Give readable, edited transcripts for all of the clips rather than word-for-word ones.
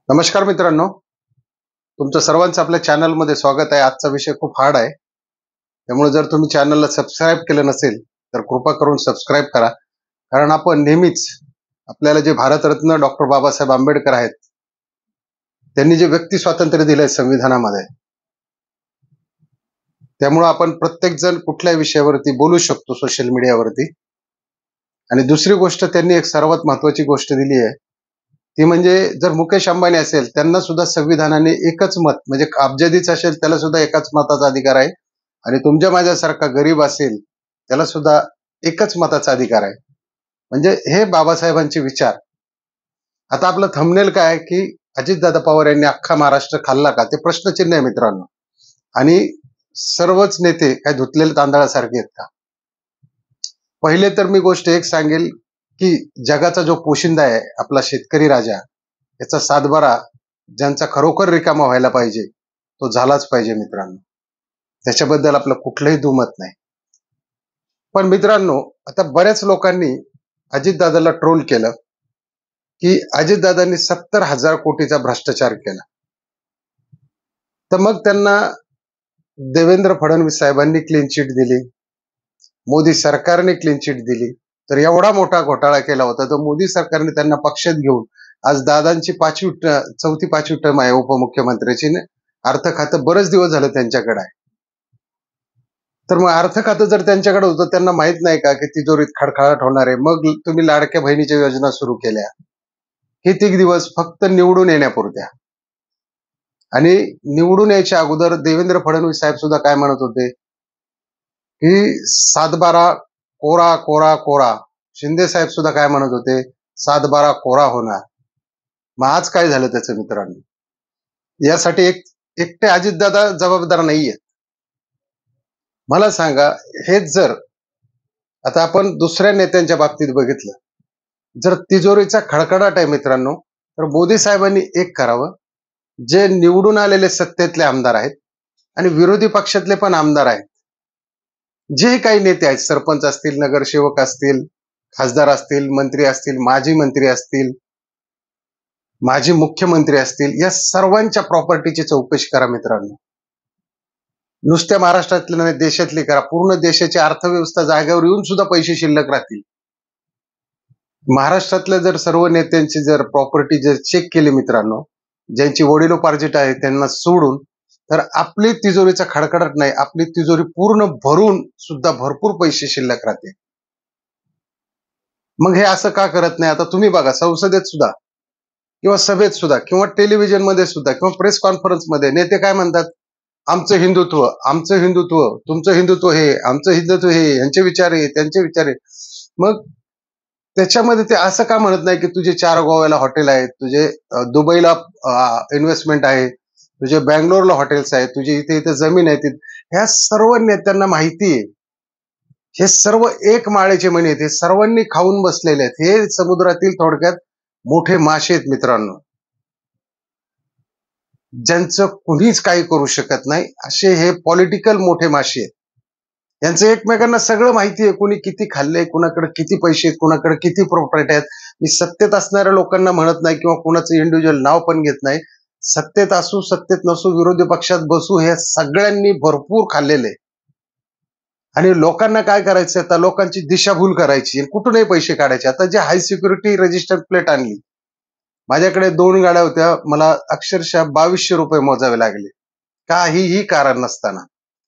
नमस्कार मित्रांनो, तुमचं सर्वांचं आपल्या चॅनलमध्ये स्वागत आहे. आजचा विषय खूप हार्ड आहे. त्यामुळे जर तुम्ही चॅनलला सबस्क्राईब केलं नसेल तर कृपा करून सबस्क्राईब करा. कारण आपण नेहमीच आपल्याला जे भारतरत्न डॉक्टर बाबासाहेब आंबेडकर आहेत, त्यांनी जे व्यक्ती स्वातंत्र्य दिलंय संविधानामध्ये, त्यामुळे आपण प्रत्येक जण कुठल्याही विषयावरती बोलू शकतो सोशल मीडियावरती. आणि दुसरी गोष्ट, त्यांनी एक सर्वात महत्वाची गोष्ट दिली आहे, ती म्हणजे जर मुकेश अंबानी असेल त्यांना सुद्धा संविधानाने एकच मत, म्हणजे अब्जाधीच असेल त्याला सुद्धा एकाच मताचा अधिकार आहे. आणि तुमच्या माझ्यासारखा गरीब असेल त्याला सुद्धा एकच मताचा अधिकार आहे. म्हणजे हे बाबासाहेबांचे विचार. आता आपलं थंबनेल काय आहे की अजितदादा पवार यांनी अख्खा महाराष्ट्र खाल्ला का, ते प्रश्नचिन्ह आहे मित्रांनो. आणि सर्वच नेते काय धुतलेल्या तांदळासारखे आहेत का? पहिले तर मी गोष्ट एक सांगेल की जगाचा जो पोशिंदा आहे आपला शेतकरी राजा, याचा सातबारा ज्यांचा खरोखर रिकामा व्हायला पाहिजे तो झालाच पाहिजे मित्रांनो. त्याच्याबद्दल आपलं कुठलंही दुमत नाही. पण मित्रांनो, आता बऱ्याच लोकांनी अजितदादाला ट्रोल केलं की अजितदादांनी 70,000 कोटीचा भ्रष्टाचार केला. तर मग त्यांना देवेंद्र फडणवीस साहेबांनी क्लीन चिट दिली, मोदी सरकारने क्लीन चिट दिली. तर एवढा मोठा घोटाळा केला होता, तर मोदी सरकारने त्यांना पक्षात घेऊन आज दादांची चौथी पाचवी टर्म आहे उपमुख्यमंत्र्याची. अर्थ खातं बरेच दिवस झालं त्यांच्याकडे आहे. तर मग अर्थ खातं जर त्यांच्याकडे होतं, त्यांना माहित नाही का की तिजोरीत खडखडाट होणार आहे? मग तुम्ही लाडक्या बहिणीच्या योजना सुरू केल्या, किती दिवस फक्त निवडून येण्यापुरत्या. आणि निवडून यायच्या अगोदर देवेंद्र फडणवीस साहेब सुद्धा काय म्हणत होते की सातबारा कोरा कोरा कोरा. शिंदे साहेब सुद्धा काय म्हणत होते, सातबारा कोरा होणार. मग आज काय झालं त्याचं मित्रांनो? यासाठी एकटे अजितदादा जबाबदार नाहीये. मला सांगा, हेच जर आता आपण दुसऱ्या नेत्यांच्या बाबतीत बघितलं, जर तिजोरीचा खडखडाट आहे मित्रांनो, तर मोदी साहेबांनी एक करावं, जे निवडून आलेले सत्तेतले आमदार आहेत आणि विरोधी पक्षातले पण आमदार आहेत, जे काही नेते आहेत, सरपंच असतील, नगरसेवक असतील, खासदार असतील, मंत्री असतील, माजी मंत्री असतील, माजी मुख्यमंत्री असतील, या सर्वांच्या प्रॉपर्टीची चौकशी करा मित्रांनो. नुसत्या महाराष्ट्रातली नाही, देशातली करा. पूर्ण देशाची अर्थव्यवस्था जागेवर येऊन सुद्धा पैसे शिल्लक राहतील. महाराष्ट्रातल्या जर सर्व नेत्यांची जर प्रॉपर्टी जर चेक केली मित्रांनो, ज्यांची वडिलोपार्जित आहे त्यांना सोडून, तर आपली तिजोरीचा खडखडाट नाही, आपली तिजोरी पूर्ण भरून सुद्धा भरपूर पैसे शिल्लक राहते. मग हे असं का करत नाही? आता तुम्ही बघा, संसदेत सुद्धा किंवा सभेत सुद्धा किंवा टेलिव्हिजन मध्ये सुद्धा किंवा प्रेस कॉन्फरन्स मध्ये नेते काय म्हणतात, आमचं हिंदुत्व, आमचं हिंदुत्व, तुमचं हिंदुत्व हे, आमचं हिंदुत्व हे, यांचे विचार हे, त्यांचे विचार हे. मग त्याच्यामध्ये ते असं का म्हणत नाही की तुझे 4 गोव्याला हॉटेल आहेत, तुझे दुबईला इन्व्हेस्टमेंट आहे, तुझे बँगलोरला हॉटेल्स आहेत, तुझे इथे इथे जमीन आहे. ह्या सर्व नेत्यांना माहिती आहे, हे सर्व एक माळेचे मणी आहेत, हे सर्वांनी खाऊन बसलेले आहेत. हे समुद्रातील थोडक्यात मोठे मासे आहेत मित्रांनो, ज्यांचं कुणीच काही करू शकत नाही, असे हे पॉलिटिकल मोठे मासे आहेत. यांचं एकमेकांना सगळं माहिती आहे, कुणी किती खाल्लंय, कुणाकडे किती पैसे आहेत, कुणाकडे किती प्रॉपर्टी आहेत. मी सत्तेत असणाऱ्या लोकांना म्हणत नाही किंवा कुणाचं इंडिव्हिज्युअल नाव पण घेत नाही. सत्तेत असू सत्तेत नसू, विरोधी पक्षात बसू, हे सगळ्यांनी भरपूर खाल्लेले. आणि लोकांना काय करायचं, आता लोकांची दिशाभूल करायची, कुठूनही पैसे काढायचे. आता जे हाय सिक्युरिटी रजिस्टर प्लेट आणली, माझ्याकडे 2 गाड्या होत्या, मला अक्षरशः 2200 रुपये मोजावे लागले, काहीही कारण नसताना.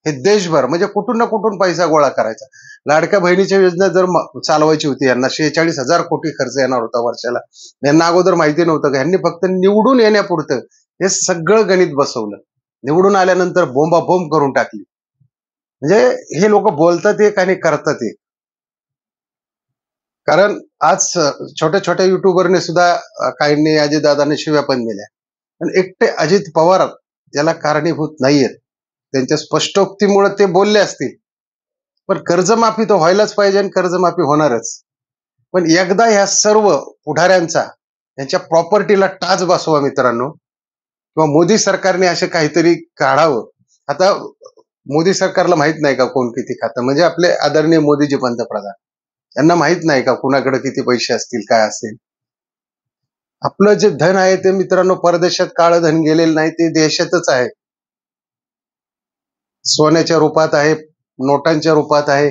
हे देशभर, म्हणजे कुठून ना कुठून पैसा गोळा करायचा. लाडक्या बहिणीच्या योजना जर चालवायची होती, यांना 46,000 कोटी खर्च येणार होता वर्षाला. यांना अगोदर माहिती नव्हतं का? यांनी फक्त निवडून येण्यापुरतं हे सगळं गणित बसवलं. निवडून आल्यानंतर बोंबाबोंब करून टाकली. म्हणजे हे लोक बोलतात एक आणि करतात एक. कारण आज छोट्या छोट्या युट्यूबरने सुद्धा काहींनी अजितदादांनी शिव्या पण दिल्या, पण एकटे अजित पवार याला कारणीभूत नाहीयेत. त्यांच्या स्पष्टोक्तीमुळे ते बोलले असतील, पण कर्जमाफी तर व्हायलाच पाहिजे आणि कर्जमाफी होणारच. पण एकदा ह्या सर्व पुढाऱ्यांचा यांच्या प्रॉपर्टीला टाच बसवा मित्रांनो, किंवा मोदी सरकारने असे काहीतरी काढावं. आता मोदी सरकारला माहित नाही का कोण किती खातं? म्हणजे आपले आदरणीय मोदीजी पंतप्रधान, यांना माहित नाही का कुणाकडे किती पैसे असतील, काय असेल? आपलं जे धन आहे ते मित्रांनो परदेशात काळं धन गेलेलं नाही, ते देशातच आहे. सोन्याच्या रूपात आहे, नोटांच्या रूपात आहे.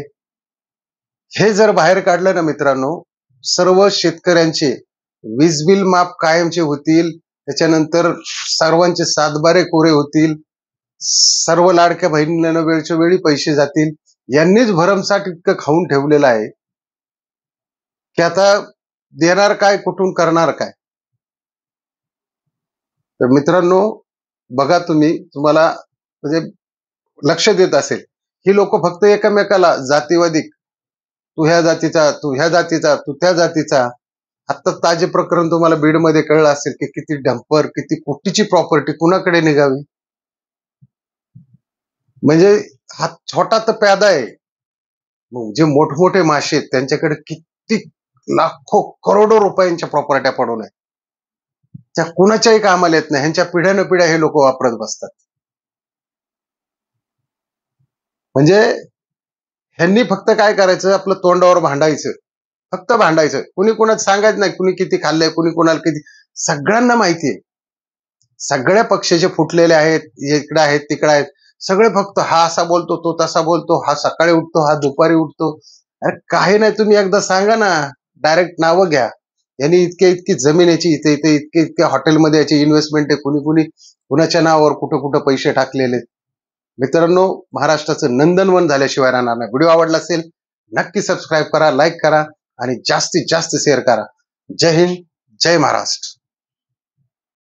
हे जर बाहेर काढलं ना मित्रांनो, सर्व शेतकऱ्यांचे वीज बिल माफ कायमचे होतील. त्याच्यानंतर सर्वांचे सातबारे कोरे होतील. सर्व लाडक्या बहिणींना वेळच्या वेळी पैसे जातील. यांनीच भरमसाठ इतकं खाऊन ठेवलेलं आहे की आता देणार काय, कुठून करणार काय. तर मित्रांनो बघा, तुम्हाला म्हणजे लक्ष देत असेल, ही लोक फक्त एकमेकाला जातीवादी, तू ह्या जातीचा, तू ह्या जातीचा, तू त्या जातीचा. आता ताजे प्रकरण तुम्हाला बीडमध्ये कळलं असेल की किती डंपर, किती कोटीची प्रॉपर्टी कुणाकडे निघावी. म्हणजे हा छोटा तर प्यादा आहे, जे मोठमोठे मासे आहेत त्यांच्याकडे किती लाखो करोडो रुपयांच्या प्रॉपर्ट्या पडून आहेत. त्या कुणाच्याही कामाला येत नाही. ह्यांच्या पिढ्यानं पिढ्या हे लोक वापरत बसतात. म्हणजे ह्यांनी फक्त काय करायचं, आपलं तोंडावर भांडायचं, फक्त भांडायचं. कुणी कुणाच सांगायचं नाही, कुणी किती खाल्लंय, कुणी कुणाला किती. सगळ्यांना माहिती आहे, सगळ्या पक्षाचे फुटलेले आहेत, इकडे आहेत तिकडे आहेत. सगळे फक्त हा असा बोलतो, तो तसा बोलतो, हा सकाळी उठतो, हा दुपारी उठतो. अरे काही नाही, तुम्ही एकदा सांगा ना, डायरेक्ट नावं घ्या. यांनी इतकी जमीन याची, इथे इथे इतके हॉटेलमध्ये याची इन्व्हेस्टमेंट आहे, कुणी कुणी कुणाच्या नावावर कुठं कुठं पैसे टाकलेले. मित्रांनो, महाराष्ट्राचं नंदनवन झाल्याशिवाय राहणार नाही. व्हिडिओ आवडला असेल नक्की सबस्क्राईब करा, लाईक करा आणि जास्तीत जास्त शेअर करा. जय हिंद, जय महाराष्ट्र.